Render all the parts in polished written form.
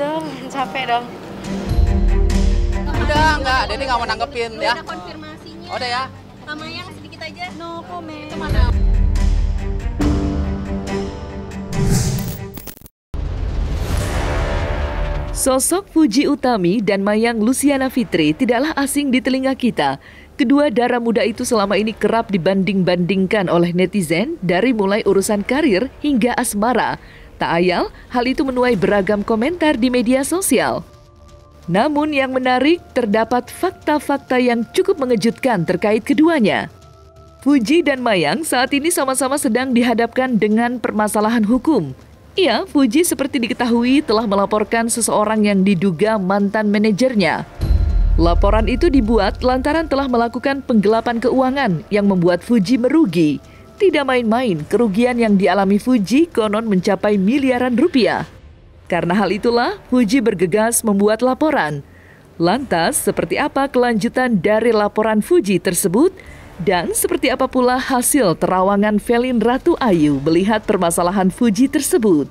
dong, capek dong. Udah, enggak, Deni nggak mau nanggepin ya. Ada konfirmasinya. Oh, udah ya. Sama yang sedikit aja. No comment. Itu mana? Sosok Fuji Utami dan Mayang Luciana Fitri tidaklah asing di telinga kita. Kedua darah muda itu selama ini kerap dibanding-bandingkan oleh netizen dari mulai urusan karir hingga asmara. Tak ayal, hal itu menuai beragam komentar di media sosial. Namun yang menarik, terdapat fakta-fakta yang cukup mengejutkan terkait keduanya. Fuji dan Mayang saat ini sama-sama sedang dihadapkan dengan permasalahan hukum. Ya, Fuji seperti diketahui telah melaporkan seseorang yang diduga mantan manajernya. Laporan itu dibuat lantaran telah melakukan penggelapan keuangan yang membuat Fuji merugi. Tidak main-main, kerugian yang dialami Fuji konon mencapai miliaran rupiah. Karena hal itulah, Fuji bergegas membuat laporan. Lantas, seperti apa kelanjutan dari laporan Fuji tersebut? Dan seperti apa pula hasil terawangan Velin Ratu Ayu melihat permasalahan Fuji tersebut?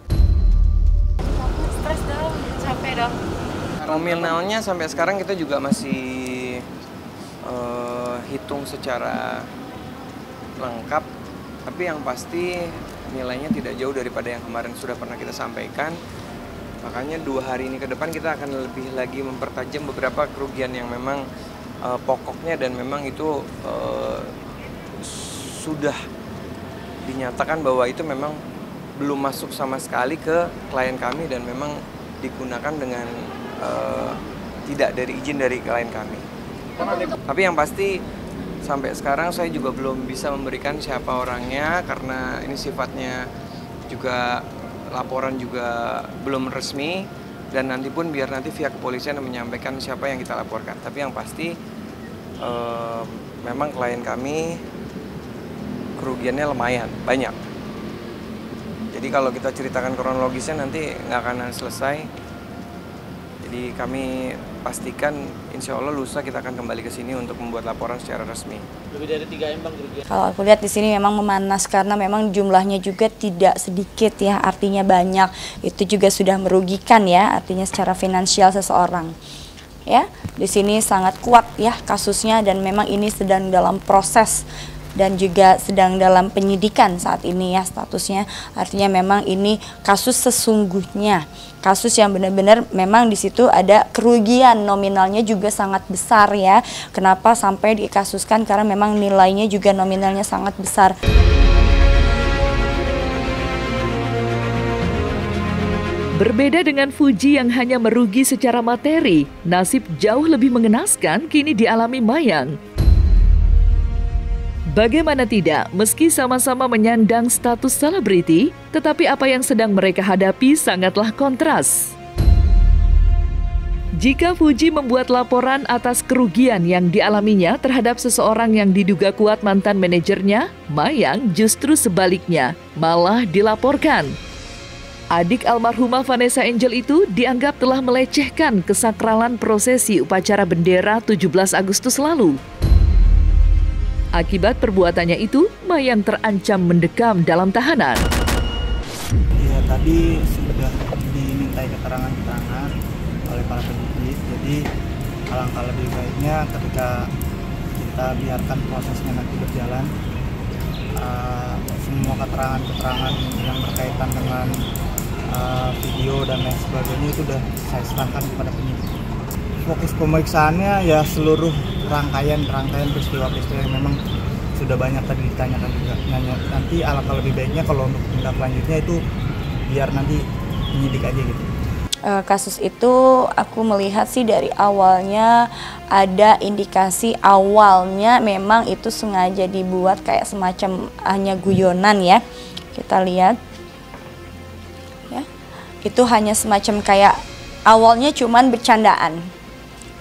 Stres dong, capek dong. Nominalnya sampai sekarang kita juga masih hitung secara lengkap, tapi yang pasti nilainya tidak jauh daripada yang kemarin sudah pernah kita sampaikan. Makanya 2 hari ini ke depan kita akan lebih lagi mempertajam beberapa kerugian yang memang pokoknya dan memang itu sudah dinyatakan bahwa itu memang belum masuk sama sekali ke klien kami dan memang digunakan dengan tidak dari izin dari klien kami. Tapi yang pasti sampai sekarang saya juga belum bisa memberikan siapa orangnya karena ini sifatnya juga laporan juga belum resmi. Dan nanti pun biar nanti pihak kepolisian menyampaikan siapa yang kita laporkan. Tapi yang pasti memang klien kami kerugiannya lumayan, banyak. Jadi kalau kita ceritakan kronologisnya nanti nggak akan selesai. Jadi kami pastikan insya Allah lusa kita akan kembali ke sini untuk membuat laporan secara resmi. Lebih dari 3M Bang kerugian. Kalau aku lihat di sini memang memanas karena memang jumlahnya juga tidak sedikit ya, artinya banyak. Itu juga sudah merugikan ya, artinya secara finansial seseorang. Ya, di sini sangat kuat ya kasusnya dan memang ini sedang dalam proses dan juga sedang dalam penyidikan saat ini ya statusnya. Artinya memang ini kasus sesungguhnya. Kasus yang benar-benar memang di situ ada kerugian nominalnya juga sangat besar ya. Kenapa sampai dikasuskan? Karena memang nilainya juga nominalnya sangat besar. Berbeda dengan Fuji yang hanya merugi secara materi, nasib jauh lebih mengenaskan kini dialami Mayang. Bagaimana tidak, meski sama-sama menyandang status selebriti, tetapi apa yang sedang mereka hadapi sangatlah kontras. Jika Fuji membuat laporan atas kerugian yang dialaminya terhadap seseorang yang diduga kuat mantan manajernya, Mayang justru sebaliknya, malah dilaporkan. Adik almarhumah Vanessa Angel itu dianggap telah melecehkan kesakralan prosesi upacara bendera 17 Agustus lalu. Akibat perbuatannya itu, Mayang terancam mendekam dalam tahanan. Ya, tadi sudah dimintai keterangan oleh para penyidik, jadi alangkah lebih baiknya ketika kita biarkan prosesnya nanti berjalan, semua keterangan-keterangan yang berkaitan dengan video dan lain sebagainya itu sudah saya serahkan kepada penyidik. Fokus pemeriksaannya ya seluruh rangkaian peristiwa-peristiwa yang memang sudah banyak tadi ditanyakan juga. Nanti alangkah lebih baiknya kalau untuk tindak lanjutnya itu biar nanti penyidik aja gitu. Kasus itu aku melihat sih dari awalnya ada indikasi awalnya memang itu sengaja dibuat kayak semacam hanya guyonan ya. Kita lihat ya, itu hanya semacam kayak awalnya cuman bercandaan.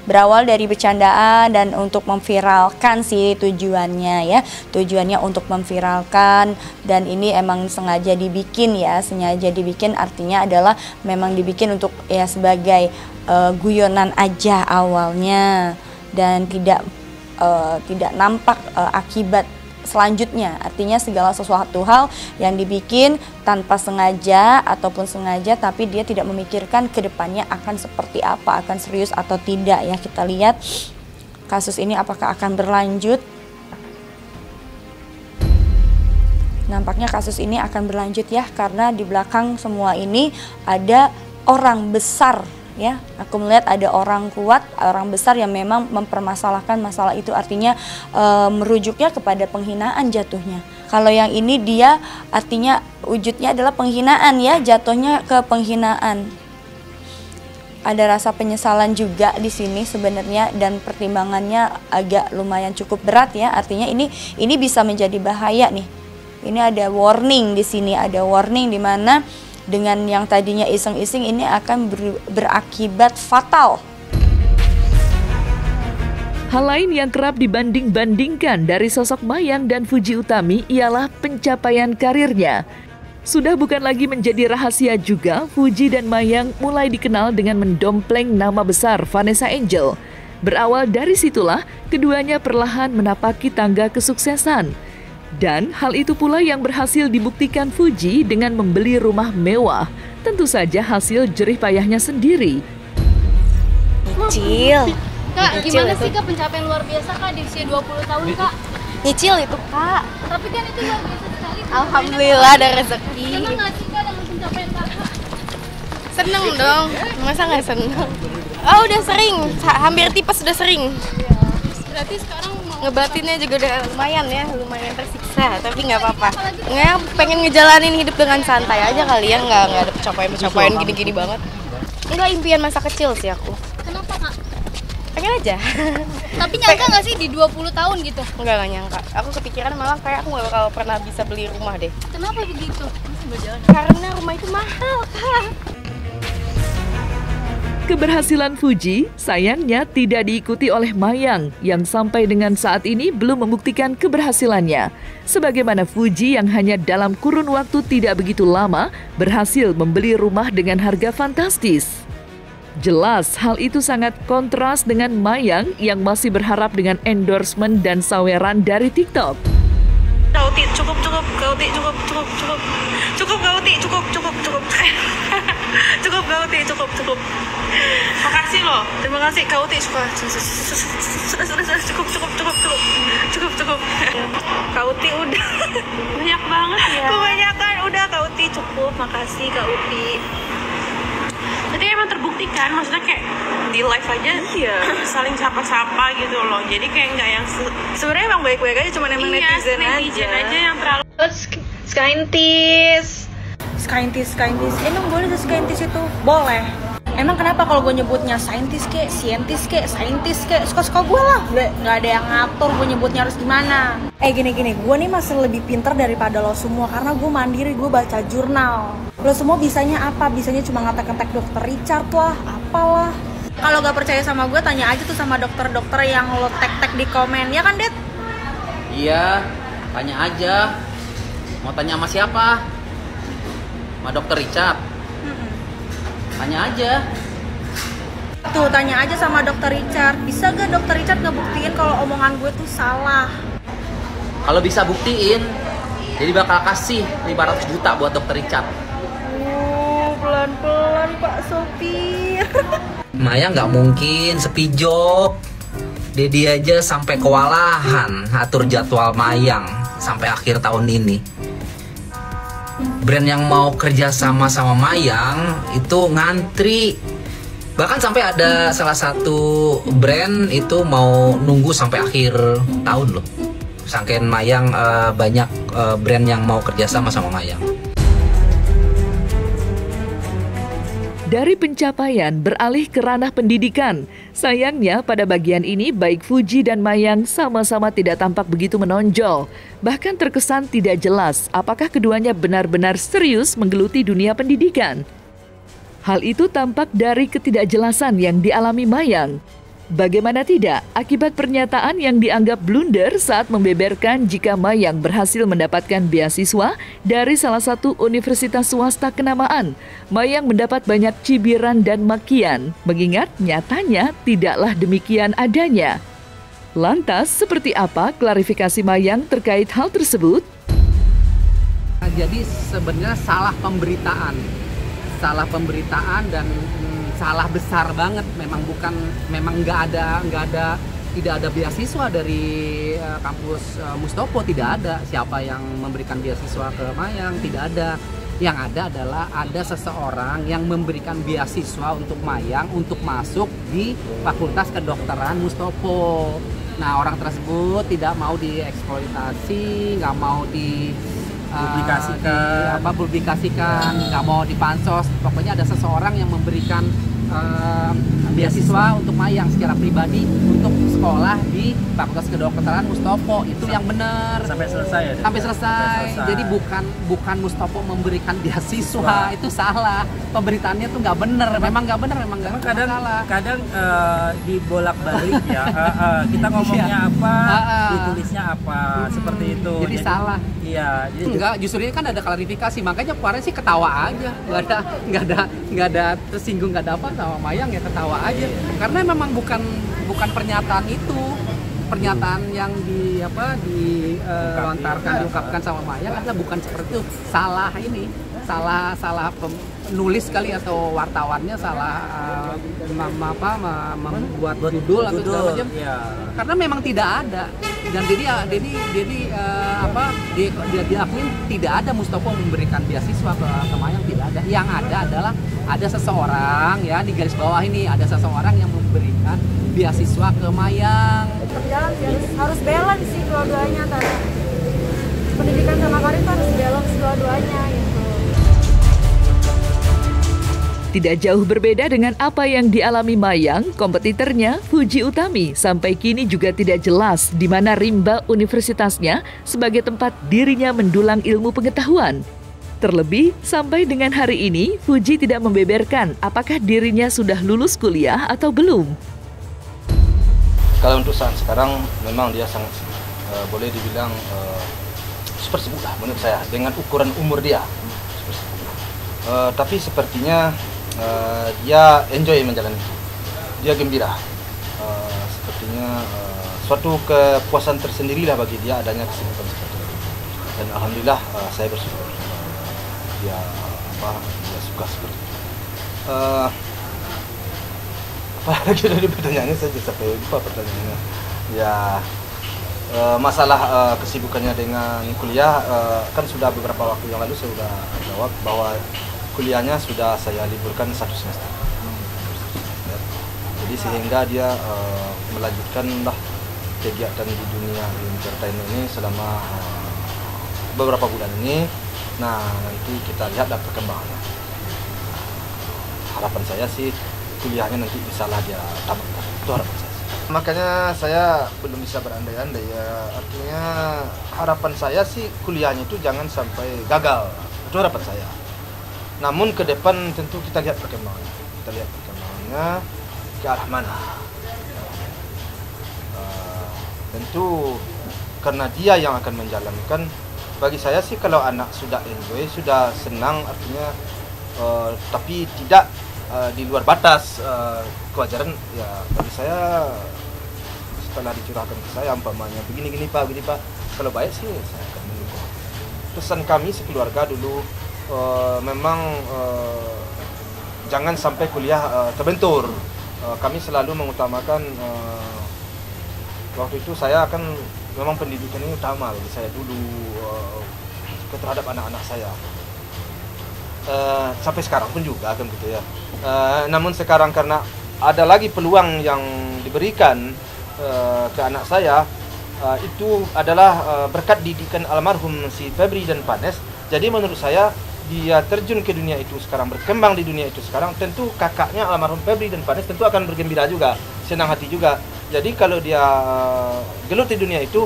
Berawal dari bercandaan dan untuk memviralkan sih tujuannya ya. Tujuannya untuk memviralkan dan ini emang sengaja dibikin ya. Sengaja dibikin artinya adalah memang dibikin untuk ya sebagai guyonan aja awalnya. Dan tidak nampak akibat selanjutnya. Artinya segala sesuatu hal yang dibikin tanpa sengaja ataupun sengaja, tapi dia tidak memikirkan ke depannya akan seperti apa, akan serius atau tidak ya. Kita lihat kasus ini apakah akan berlanjut. Nampaknya kasus ini akan berlanjut ya, karena di belakang semua ini ada orang besar ya. Aku melihat ada orang kuat, orang besar yang memang mempermasalahkan masalah itu, artinya merujuknya kepada penghinaan jatuhnya. Kalau yang ini dia artinya wujudnya adalah penghinaan ya, jatuhnya ke penghinaan. Ada rasa penyesalan juga di sini sebenarnya, dan pertimbangannya agak lumayan cukup berat ya. Artinya ini bisa menjadi bahaya nih. Ini ada warning di sini, ada warning di mana dengan yang tadinya iseng-iseng ini akan berakibat fatal. Hal lain yang kerap dibanding-bandingkan dari sosok Mayang dan Fuji Utami ialah pencapaian karirnya. Sudah bukan lagi menjadi rahasia juga, Fuji dan Mayang mulai dikenal dengan mendompleng nama besar Vanessa Angel. Berawal dari situlah, keduanya perlahan menapaki tangga kesuksesan. Dan hal itu pula yang berhasil dibuktikan Fuji dengan membeli rumah mewah. Tentu saja hasil jerih payahnya sendiri. Nyicil. Kak, gimana sih Kak pencapaian luar biasa Kak di usia 20 tahun Kak? Nyicil itu, Kak. Tapi kan itu luar biasa sekali. Alhamdulillah ada rezeki. Senang nggak sih Kak dengan pencapaian Kakak? Seneng dong. Masa nggak seneng? Oh, udah sering. Hampir tipes sudah sering. Berarti sekarang mau Ngebatinnya juga udah lumayan ya, lumayan tersiksa. Tapi nggak apa-apa. Nggak, pengen ngejalanin hidup dengan santai aja kali ya. Nggak ada pencapaian gini-gini banget. Enggak, impian masa kecil sih aku. kenapa Kak? Pengen aja. Tapi nyangka nggak sih di 20 tahun gitu? Enggak nyangka. Aku kepikiran malah kayak aku nggak bakal pernah bisa beli rumah deh. Kenapa begitu? Karena rumah itu mahal, Kak. Keberhasilan Fuji sayangnya tidak diikuti oleh Mayang yang sampai dengan saat ini belum membuktikan keberhasilannya. Sebagaimana Fuji yang hanya dalam kurun waktu tidak begitu lama berhasil membeli rumah dengan harga fantastis. Jelas hal itu sangat kontras dengan Mayang yang masih berharap dengan endorsement dan saweran dari TikTok. Kauti cukup Kauti cukup Kauti cukup cukup Kauti cukup. Makasih loh, terima kasih Kauti sudah cukup. Kauti udah banyak banget ya. Kebanyakan udah Kauti cukup, makasih Kauti. Jadi emang terbuktikan, maksudnya kayak di live aja saling sapa-sapa gitu loh. Jadi kayak nggak yang sebenarnya emang baik-baik aja, cuma emang netizen aja yang terlalu Scientist. Emang boleh tuh scientist itu? Boleh. Emang kenapa kalau gue nyebutnya scientist kek, scientist kek, suka-suka gue lah. Nggak ada yang ngatur gue nyebutnya harus gimana. Gini, gue nih masih lebih pinter daripada lo semua karena gue mandiri, gue baca jurnal. Lo semua bisanya apa? Bisanya cuma ngetek-ngetek Dr. Richard lah, apalah. Kalau nggak percaya sama gue, tanya aja tuh sama dokter-dokter yang lo tek-tek di komen, ya kan, Det? Iya, tanya aja. Mau tanya sama siapa? Sama Dr. Richard. Tanya aja. Tuh, tanya aja sama Dr. Richard. Bisa gak Dr. Richard ngebuktiin kalau omongan gue tuh salah? Kalau bisa buktiin, jadi bakal kasih 500 juta buat Dr. Richard. Pelan-pelan Pak Sopir. Maya nggak mungkin sepijok. Dedi aja sampai kewalahan atur jadwal Mayang sampai akhir tahun ini. Brand yang mau kerja sama Mayang itu ngantri. Bahkan sampai ada salah satu brand itu mau nunggu sampai akhir tahun loh. Sangkain Mayang banyak brand yang mau kerja sama Mayang. Dari pencapaian beralih ke ranah pendidikan. Sayangnya pada bagian ini baik Fuji dan Mayang sama-sama tidak tampak begitu menonjol. Bahkan terkesan tidak jelas apakah keduanya benar-benar serius menggeluti dunia pendidikan. Hal itu tampak dari ketidakjelasan yang dialami Mayang. Bagaimana tidak, akibat pernyataan yang dianggap blunder saat membeberkan jika Mayang berhasil mendapatkan beasiswa dari salah satu universitas swasta kenamaan. Mayang mendapat banyak cibiran dan makian, mengingat nyatanya tidaklah demikian adanya. Lantas, seperti apa klarifikasi Mayang terkait hal tersebut? Jadi sebenarnya salah pemberitaan dan salah besar banget. Memang tidak ada beasiswa dari kampus Mustopo, tidak ada. Siapa yang memberikan beasiswa ke Mayang, tidak ada. Yang ada adalah ada seseorang yang memberikan beasiswa untuk Mayang untuk masuk di Fakultas Kedokteran Mustopo. Nah, orang tersebut tidak mau dieksploitasi, nggak mau publikasikan, nggak mau dipansos. Pokoknya ada seseorang yang memberikan beasiswa untuk Mayang secara pribadi untuk sekolah di Fakultas Kedokteran Mustopo. Itu yang benar. Sampai selesai ya? Sampai selesai. Jadi bukan Mustopo memberikan beasiswa, itu salah. Pemberitaannya tuh nggak benar. Memang nggak benar, memang nggak salah. Kadang dibolak-balik ya. Kita ngomongnya apa, ditulisnya apa, seperti itu. Jadi salah. Iya. Enggak, justru ini kan ada klarifikasi. Makanya kemarin sih ketawa aja. Nggak ada tersinggung, nggak ada apa sama Mayang, ya ketawa aja. Karena memang bukan pernyataan itu. Pernyataan yang diungkapkan sama Mayang adalah bukan seperti itu. Salah ini. Salah penulis kali atau wartawannya salah membuat judul atau segala macam. Ya. Karena memang tidak ada. Dan dia diakuin tidak ada Mustopo memberikan beasiswa ke Mayang, tidak ada. Yang ada adalah ada seseorang, ya di garis bawah ini ada seseorang yang memberikan beasiswa ke Mayang. Berjalan harus balance sih dua-duanya, antara pendidikan sama karir harus balance dua-duanya gitu. Tidak jauh berbeda dengan apa yang dialami Mayang, kompetitornya Fuji Utami sampai kini juga tidak jelas di mana rimba universitasnya sebagai tempat dirinya mendulang ilmu pengetahuan. Terlebih, sampai dengan hari ini, Fuji tidak membeberkan apakah dirinya sudah lulus kuliah atau belum. Kalau untuk saat sekarang, memang dia sangat boleh dibilang super sibuk lah menurut saya dengan ukuran umur dia. Tapi sepertinya dia enjoy menjalani, dia gembira. Sepertinya suatu kepuasan tersendiri lah bagi dia adanya kesibukan seperti itu. Dan alhamdulillah saya bersyukur. Dia suka seperti itu. Apa lagi dari pertanyaannya saja sampai lupa pertanyaannya. Ya masalah kesibukannya dengan kuliah kan sudah beberapa waktu yang lalu saya sudah jawab bahwa kuliahnya sudah saya liburkan 1 semester. Jadi sehingga dia melanjutkanlah kegiatan di dunia entertainment ini selama beberapa bulan ini. Nah, nanti kita lihatlah perkembangannya. Harapan saya sih kuliahnya nanti insyaallah dia tamat. Itu harapan saya. Makanya saya belum bisa berandai-andai ya. Artinya harapan saya sih kuliahnya itu jangan sampai gagal. Itu harapan saya. Namun ke depan tentu kita lihat perkembangannya. Kita lihat perkembangannya ke arah mana. Tentu karena dia yang akan menjalankan. Bagi saya sih kalau anak sudah enjoy, sudah senang, artinya tapi tidak di luar batas kewajaran, ya bagi saya setelah dicurahkan ke saya umpamanya begini Pak, kalau baik sih saya akan mendukung. Pesan kami sekeluarga dulu memang jangan sampai kuliah terbentur. Kami selalu mengutamakan waktu itu saya akan memang pendidikan ini utama bagi saya dulu terhadap anak-anak saya. Sampai sekarang pun juga kan gitu ya. Namun sekarang karena ada lagi peluang yang diberikan ke anak saya, itu adalah berkat didikan almarhum si Febri dan Panes. Jadi menurut saya dia terjun ke dunia itu sekarang, berkembang di dunia itu sekarang, tentu kakaknya almarhum Febri dan Panes tentu akan bergembira juga, senang hati juga. Jadi kalau dia gelut di dunia itu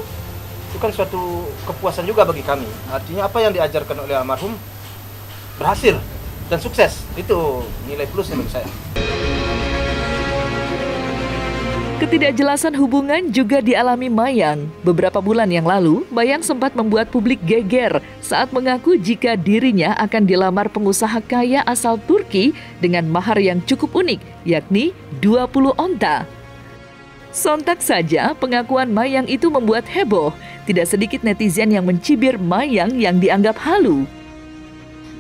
kan suatu kepuasan juga bagi kami. Artinya apa yang diajarkan oleh almarhum berhasil dan sukses, itu nilai plusnya bagi saya. Ketidakjelasan hubungan juga dialami Mayang. Beberapa bulan yang lalu, Mayang sempat membuat publik geger saat mengaku jika dirinya akan dilamar pengusaha kaya asal Turki dengan mahar yang cukup unik, yakni 20 onta. Sontak saja pengakuan Mayang itu membuat heboh. Tidak sedikit netizen yang mencibir Mayang yang dianggap halu.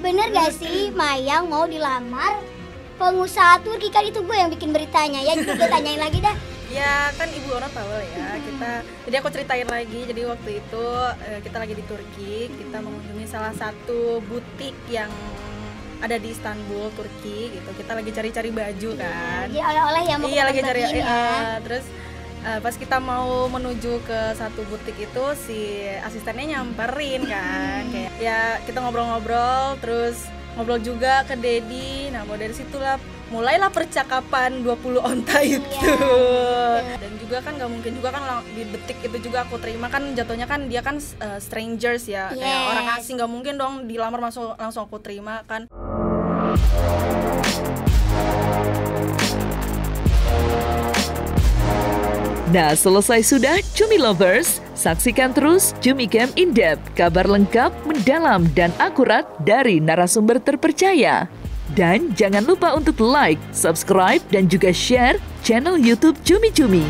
Bener gak sih Mayang mau dilamar pengusaha Turki? Kan itu gue yang bikin beritanya ya, jadi gue tanyain lagi dah. Ya kan Ibu Ona tahu lah ya, jadi aku ceritain lagi. Jadi waktu itu kita lagi di Turki, kita mengunjungi salah satu butik yang ada di Istanbul, Turki gitu. Kita lagi cari-cari baju kan. Iya, oleh-oleh yang mau lagi cari ya. Terus pas kita mau menuju ke satu butik itu, si asistennya nyamperin kan. Kayak ya kita ngobrol-ngobrol, terus ngobrol juga ke Dedi. Nah, dari situlah mulailah percakapan 20 onta itu. Dan juga kan nggak mungkin juga kan di detik itu juga aku terima kan, jatuhnya kan dia kan strangers ya, kayak orang asing, nggak mungkin dong dilamar langsung aku terima kan. Nah, selesai sudah Cumi Lovers. Saksikan terus Cumi Camp In Depth, kabar lengkap, mendalam, dan akurat dari narasumber terpercaya. Dan jangan lupa untuk like, subscribe, dan juga share channel YouTube Cumi Cumi.